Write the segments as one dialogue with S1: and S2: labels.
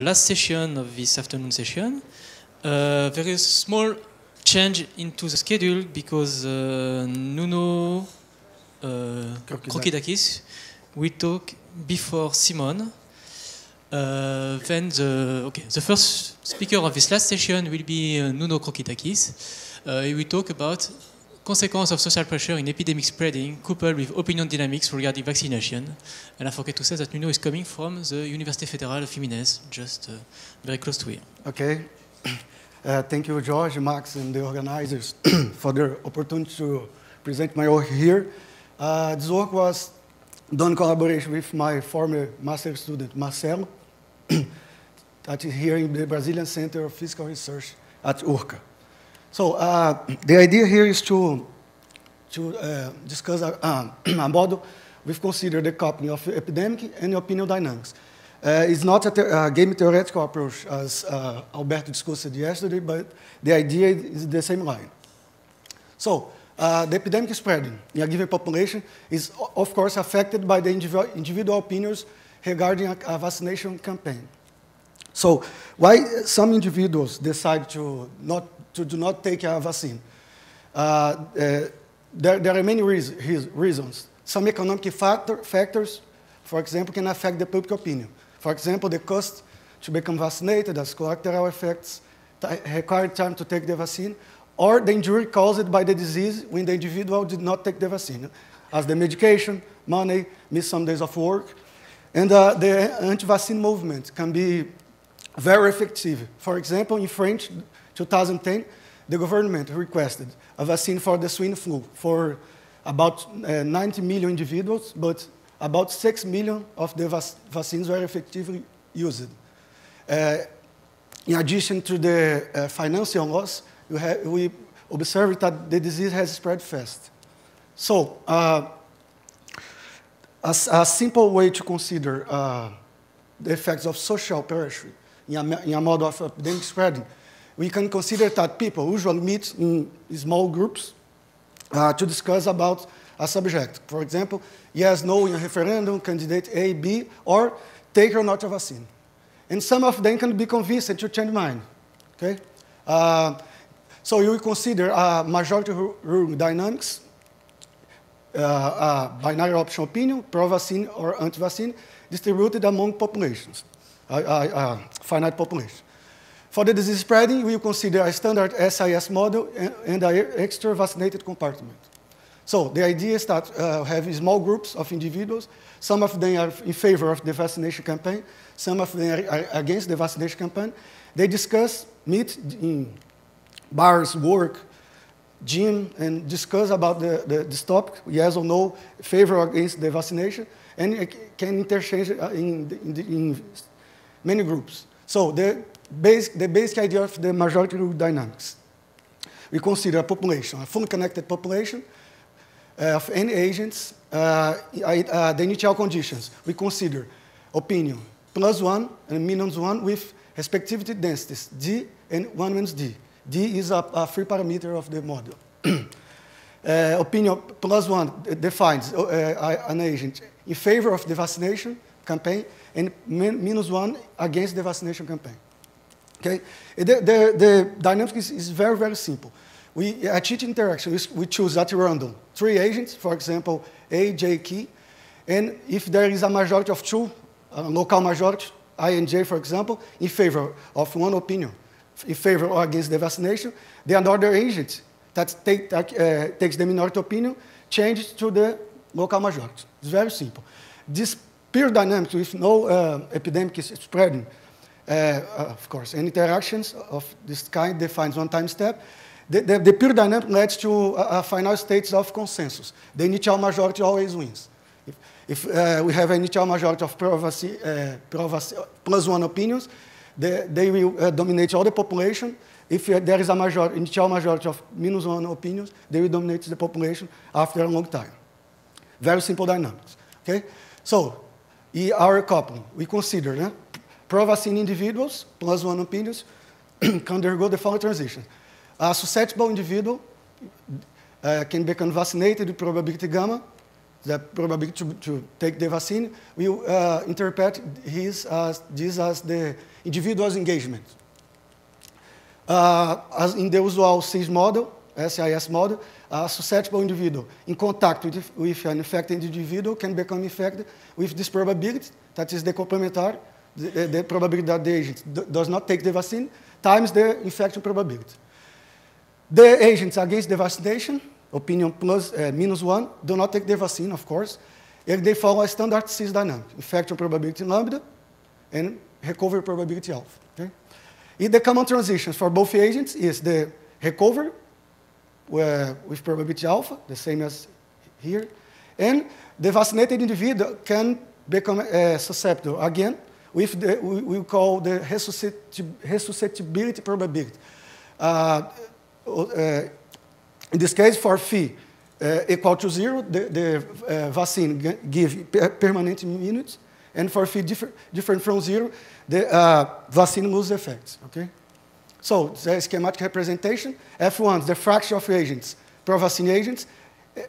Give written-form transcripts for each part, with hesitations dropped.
S1: last session of this afternoon session. Very small change into the schedule because Nuno Krokidakis will talk before Simon. Then the first speaker of this last session will be Nuno Krokidakis. He will talk about consequence of social pressure in epidemic spreading coupled with opinion dynamics regarding vaccination. And I forget to say that Nuno is coming from the Université Fédérale of Jiménez, just very close to here.
S2: Okay. Thank you, George, Max, and the organizers for the opportunity to present my work here. This work was done in collaboration with my former master student, Marcelo, that is here in the Brazilian Center of Physical Research at URCA. So the idea here is to discuss a model we've considered the coupling of epidemic and opinion dynamics. It's not a game theoretical approach, as Alberto discussed yesterday, but the idea is the same line. So the epidemic spreading in a given population is, of course, affected by the individual opinions regarding a vaccination campaign. So why some individuals decide to do not take a vaccine? There are many reasons. Some economic factors, for example, can affect the public opinion. For example, the cost to become vaccinated, as collateral effects, required time to take the vaccine, or the injury caused by the disease when the individual did not take the vaccine, as the medication, money, miss some days of work. And the anti-vaccine movement can be very effective. For example, in France, 2010, the government requested a vaccine for the swine flu for about 90 million individuals, but about 6 million of the vaccines were effectively used. In addition to the financial loss, we observed that the disease has spread fast. So, a simple way to consider the effects of social pressure in a model of epidemic spreading, we can consider that people usually meet in small groups to discuss about a subject. For example, yes, no in a referendum, candidate A, B, or take or not a vaccine. And some of them can be convinced to change mind. Okay? So you will consider majority rule dynamics, binary option opinion, pro-vaccine or anti-vaccine, distributed among populations, finite population. For the disease spreading, we will consider a standard SIS model and an extra vaccinated compartment. So the idea is that we have small groups of individuals. Some of them are in favor of the vaccination campaign. Some of them are against the vaccination campaign. They discuss, meet in bars, work, gym, and discuss about this topic, yes or no, favor or against the vaccination, and it can interchange in many groups. So the basic idea of the majority rule dynamics. We consider a population, a fully connected population of any agents, the initial conditions. We consider opinion +1 and -1 with respectivity densities, D and 1 minus D. D is a free parameter of the model. Opinion +1 defines an agent in favor of the vaccination campaign and -1 against the vaccination campaign. Okay? The dynamic is very, very simple. At each interaction, we choose at random 3 agents, for example, A, J, K, and if there is a majority of 2, a local majority, I and J, for example, in favor of one opinion, in favor or against the vaccination, the another agent that takes the minority opinion changes to the local majority. It's very simple. This pure dynamics with no epidemic spreading, of course, any interactions of this kind defines one-time step. The pure dynamic leads to final states of consensus. The initial majority always wins. If we have an initial majority of +1 opinions, they will dominate all the population. If there is a initial majority of -1 opinions, they will dominate the population after a long time. Very simple dynamics. Okay? So, in our coupling, we consider pro-vaccine individuals, +1 opinions, can undergo the following transition. A susceptible individual can become vaccinated with probability gamma the probability to take the vaccine, we interpret this as the individual's engagement. As in the usual SIS model, SIS model, a susceptible individual in contact with an infected individual can become infected with this probability, that is the complementary, the probability that the agent does not take the vaccine, times the infection probability. The agents against the vaccination, opinion plus -1, do not take the vaccine, of course, and they follow a standard SIS dynamic, infection probability lambda and recovery probability alpha. Okay? And the common transitions for both agents is the recovery with probability alpha, the same as here, and the vaccinated individual can become susceptible again with the, we call the resuscitability probability. In this case, for phi equal to 0, the vaccine gives permanent immunity, and for phi different from 0, the vaccine loses effects. Okay? So the schematic representation, F1 is the fraction of agents, pro-vaccine agents,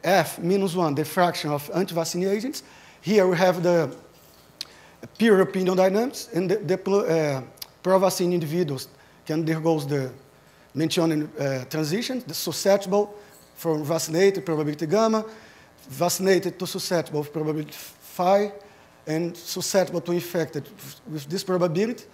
S2: F-1, the fraction of anti-vaccine agents. Here we have the pure opinion dynamics, and the pro-vaccine individuals can undergo the mentioned transition, the susceptible from vaccinated, probability gamma, vaccinated to susceptible, probability phi, and susceptible to infected with this probability,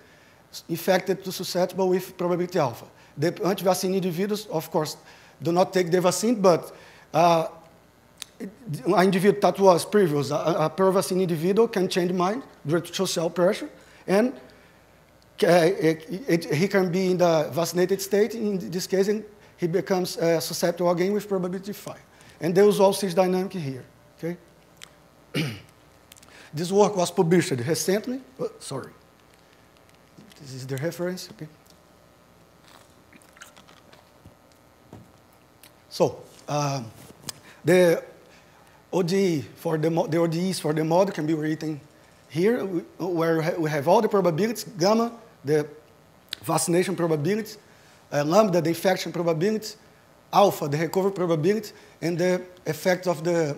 S2: infected to susceptible with probability alpha. The anti-vaccine individuals, of course, do not take the vaccine, but an individual that was previous, a pro-vaccine individual can change mind due to social pressure, and he can be in the vaccinated state, in this case, and he becomes susceptible again with probability phi. And there was also this dynamic here. Okay? This work was published recently. Oh, sorry. This is the reference. Okay. So the ODE for the ODEs for the model can be written here, where we have all the probabilities: gamma, the vaccination probability, lambda, the infection probability, alpha, the recovery probability, and the effect of the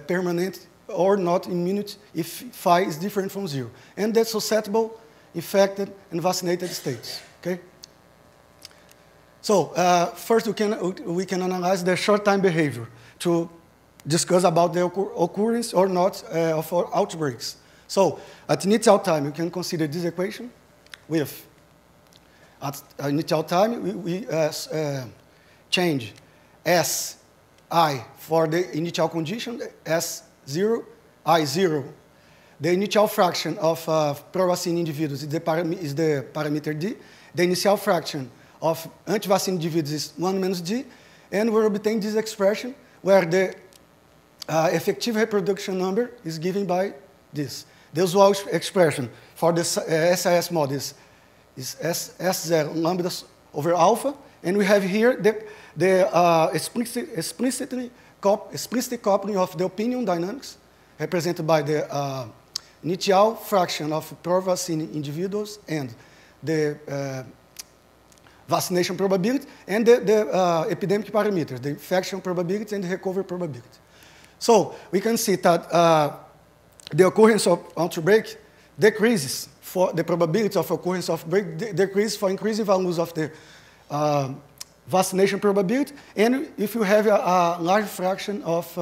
S2: permanent or not immunity if phi is different from 0, and the susceptible, infected, and vaccinated states. Okay. So first we can analyze the short-time behavior to discuss about the occurrence or not of outbreaks. So at initial time, you can consider this equation with, at initial time, we change Si for the initial condition, S0, I0. The initial fraction of pro-vaccine individuals is the parameter D. The initial fraction of anti-vaccine individuals is 1 minus D. And we obtain this expression where the effective reproduction number is given by this. The usual expression for the SIS model is S0 lambda over alpha. And we have here the explicit coupling of the opinion dynamics, represented by the initial fraction of pro-vaccine individuals and the vaccination probability, and the epidemic parameters, the infection probability and the recovery probability. So we can see that the occurrence of outbreak decreases for the probability of occurrence of outbreak decreases for increasing values of the vaccination probability, and if you have a large fraction of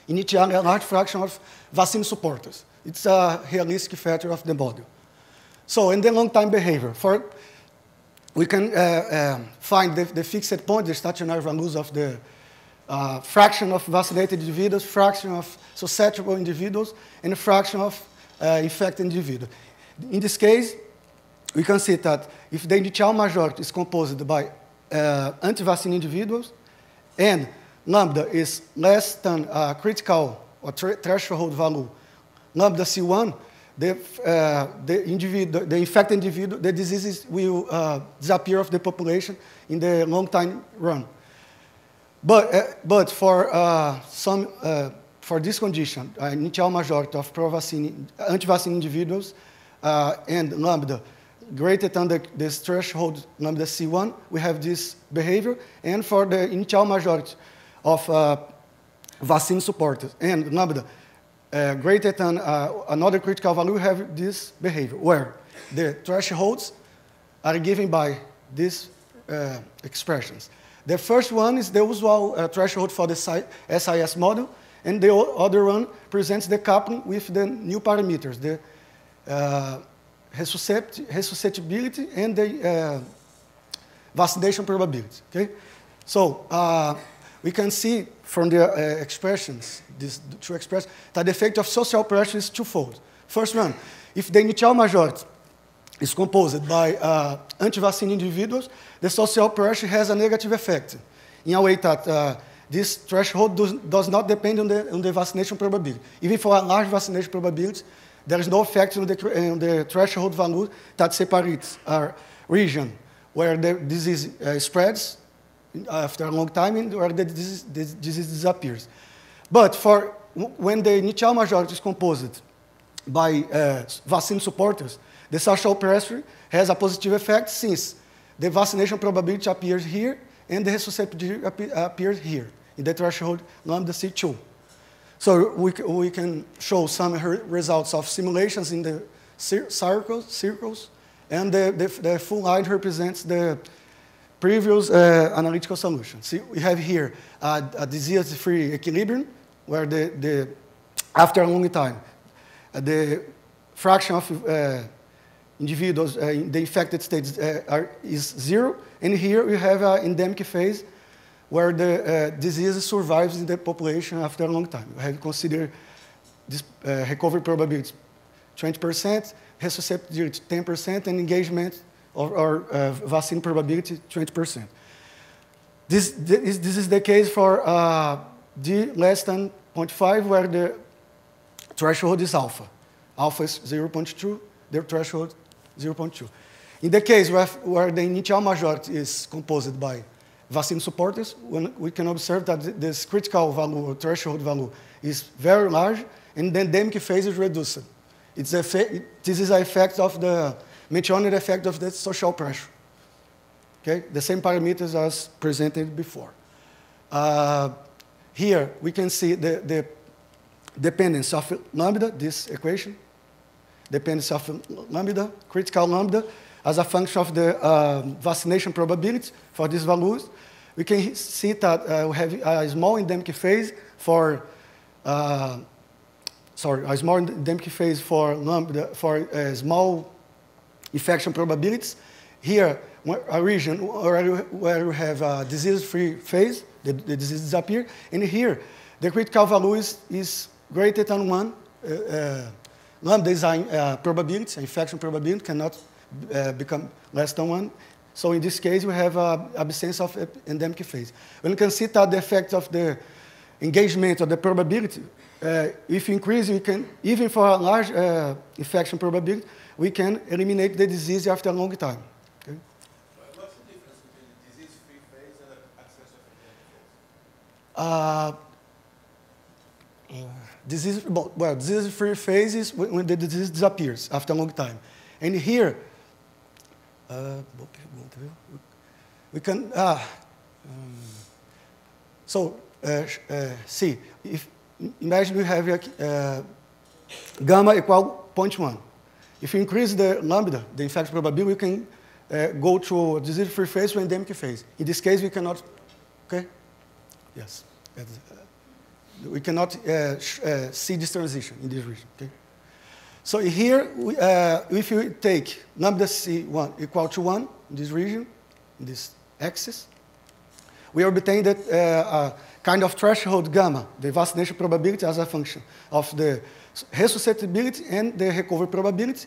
S2: initial, a large fraction of vaccine supporters. It's a realistic feature of the model. So in the long-time behavior, we can find the fixed point, the stationary values of the fraction of vaccinated individuals, fraction of susceptible individuals, and a fraction of infected individuals. In this case, we can see that if the initial majority is composed by anti-vaccine individuals, and lambda is less than critical or threshold value, lambda C1, the infected individual, the diseases will disappear of the population in the long time run. But for this condition, initial majority of anti-vaccine individuals and lambda greater than this threshold lambda C1, we have this behavior. And for the initial majority of vaccine supporters and lambda greater than another critical value, we have this behavior, where the thresholds are given by these expressions. The first one is the usual threshold for the SIS model, and the other one presents the coupling with the new parameters, the resuscitability and the vaccination probability. Okay? So we can see from the expressions, these two expressions, that the effect of social pressure is twofold. First one, if the initial majority is composed by anti-vaccine individuals, the social pressure has a negative effect in a way that this threshold does not depend on the vaccination probability. Even for a large vaccination probability, there is no effect on the threshold value that separates a region where the disease spreads after a long time and where the disease disappears. But for when the initial majority is composed by vaccine supporters, the social pressure has a positive effect since the vaccination probability appears here and the resuscitability appears here in the threshold lambda C2. So we can show some results of simulations in the circles, and the full line represents the previous analytical solution. See, we have here a disease-free equilibrium where after a long time, the fraction of individuals in the infected states is 0, and here we have an endemic phase where the disease survives in the population after a long time. We have considered this recovery probability 20%, resuscitability 10%, and engagement or vaccine probability 20%. This is the case for D less than 0.5, where the threshold is alpha. Alpha is 0.2, the threshold 0.2. In the case where the initial majority is composed by vaccine supporters, we can observe that this critical value or threshold value is very large, and the endemic phase is reduced. This is an effect of the mentioned effect of the social pressure. Okay, the same parameters as presented before. Here we can see the dependence of lambda, this equation, dependence of lambda, critical lambda, as a function of the vaccination probability for these values. We can see that we have a small endemic phase for, a small endemic phase for lambda, for small infection probabilities. Here, a region where we have a disease-free phase, the disease disappears, and here, the critical value is greater than 1. Lambda is a probability, infection probability cannot become less than 1. So in this case, we have absence of endemic phase. When you can see that the effect of the engagement of the probability, if you increase, we can, even for a large infection probability, we can eliminate the disease after a long time. Okay?
S3: What's the difference between the disease-free phase and the absence of endemic phase?
S2: Disease-free phase is when the disease disappears after a long time. And here, we can, see, imagine we have gamma equal 0.1. If you increase the lambda, the infection probability, we can go to a disease-free phase to endemic phase. In this case, we cannot, okay? Yes. We cannot see this transition in this region, okay? So here, if you take lambda C1 equal to 1 in this region, in this axis, we obtain that kind of threshold gamma, the vaccination probability as a function of the resuscitability and the recovery probability.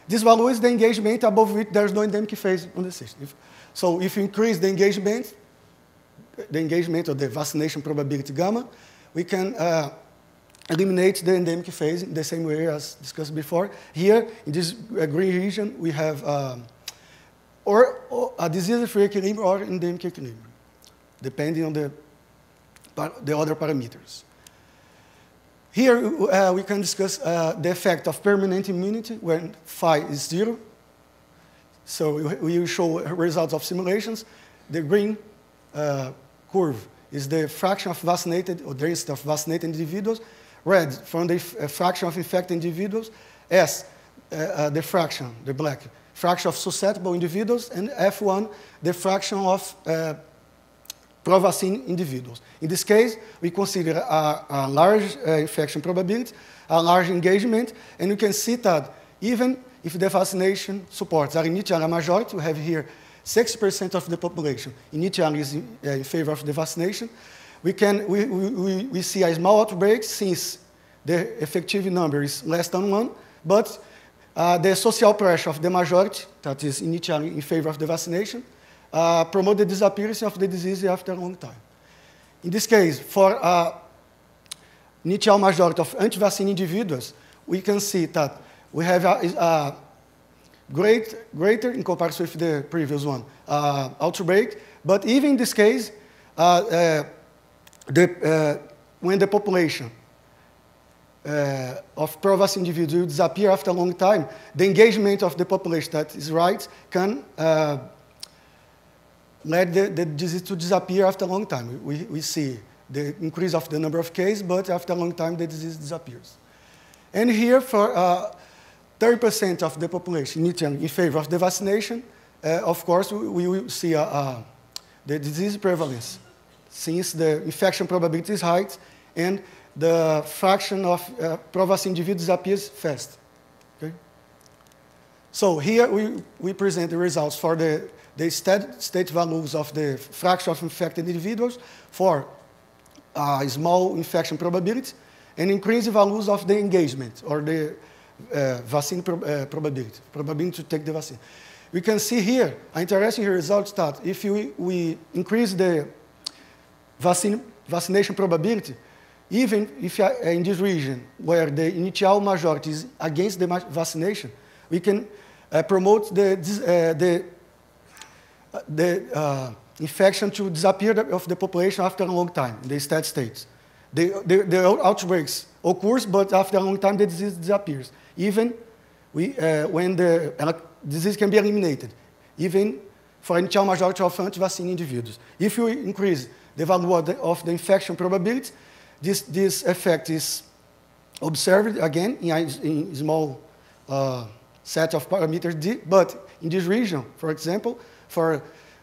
S2: This value is the engagement above which there is no endemic phase on the system. So if you increase the engagement of the vaccination probability gamma, we can eliminate the endemic phase in the same way as discussed before. Here, in this green region, we have or a disease-free equilibrium or endemic equilibrium, depending on the other parameters. Here, we can discuss the effect of permanent immunity when phi is 0. So we will show results of simulations. The green curve is the fraction of vaccinated, or density of vaccinated individuals. Red from the fraction of infected individuals. S, the fraction, the black, fraction of susceptible individuals. And F1, the fraction of pro-vaccine individuals. In this case, we consider a large infection probability, a large engagement, and you can see that even if the vaccination supports are initially a majority, we have here 60% of the population initially is in favor of the vaccination. We see a small outbreak since the effective number is less than 1, but the social pressure of the majority, that is initially in favor of the vaccination, promote the disappearance of the disease after a long time. In this case, for initial majority of anti-vaccine individuals, we can see that we have a greater, in comparison with the previous one, outbreak. But even in this case, when the population of pro-vaccine individuals disappear after a long time, the engagement of the population that is right can let the disease to disappear after a long time. We see the increase of the number of cases, but after a long time, the disease disappears. And here, for 30% of the population in favor of the vaccination, of course, we will see the disease prevalence, since the infection probability is high and the fraction of pro-vaccine individuals disappears fast. Okay? So here we present the results for the state values of the fraction of infected individuals for small infection probability and increasing values of the engagement or the vaccine probability to take the vaccine. We can see here an interesting result that if we increase the vaccination probability, even if in this region where the initial majority is against the vaccination, we can promote the infection to disappear of the population after a long time, in the steady states. The outbreaks occurs, but after a long time the disease disappears, even when the disease can be eliminated, even for initial majority of anti-vaccine individuals. If you increase the value of the infection probability, this effect is observed again in a small set of parameters D, but in this region, for example, for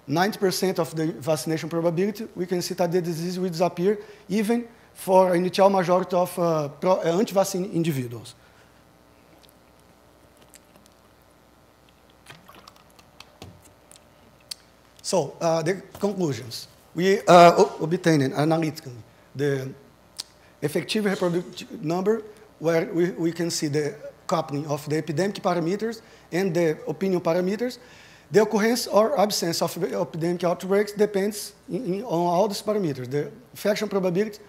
S2: 90% of the vaccination probability, we can see that the disease will disappear even for an initial majority of anti-vaccine individuals. So, the conclusions. We obtained analytically the effective reproductive number, where we can see the coupling of the epidemic parameters and the opinion parameters. The occurrence or absence of epidemic outbreaks depends on all these parameters: the infection probability,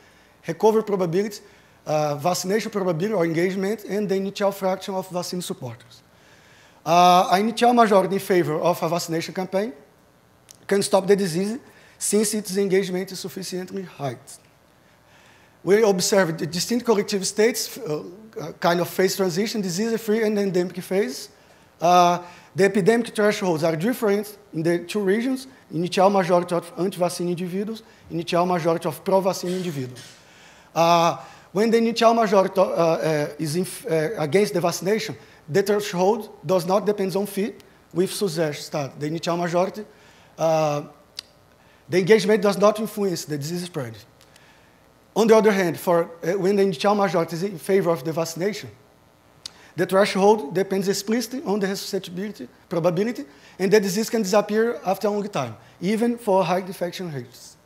S2: recovery probability, vaccination probability or engagement, and the initial fraction of vaccine supporters. An initial majority in favor of a vaccination campaign can stop the disease since its engagement is sufficiently high. We observed the distinct collective states, kind of phase transition, disease-free and endemic phase. The epidemic thresholds are different in the two regions: initial majority of anti-vaccine individuals, initial majority of pro-vaccine individuals. When the initial majority is against the vaccination, the threshold does not depend on phi, which suggests that the initial majority, the engagement does not influence the disease spread. On the other hand, when the initial majority is in favor of the vaccination, the threshold depends explicitly on the susceptibility probability, and the disease can disappear after a long time, even for high infection rates.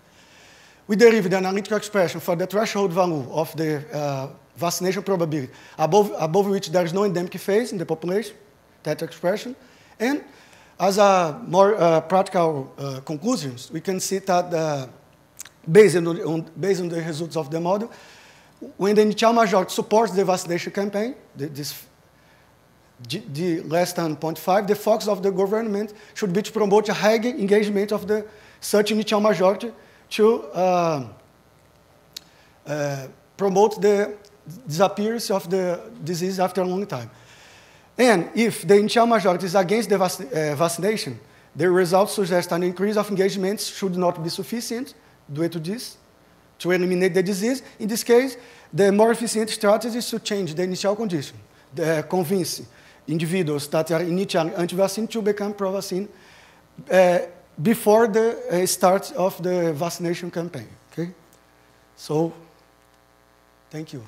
S2: We derived the analytical expression for the threshold value of the vaccination probability, above which there is no endemic phase in the population, that expression. And as a more practical conclusions, we can see that based on the results of the model, when the initial majority supports the vaccination campaign, this G less than 0.5, the focus of the government should be to promote a high engagement of such initial majority to promote the disappearance of the disease after a long time. And if the initial majority is against the vaccination, the results suggest an increase of engagements should not be sufficient due to this, to eliminate the disease. In this case, the more efficient strategy is to change the initial condition, convince individuals that are initially anti-vaccine to become pro-vaccine before the start of the vaccination campaign. Okay? So, thank you.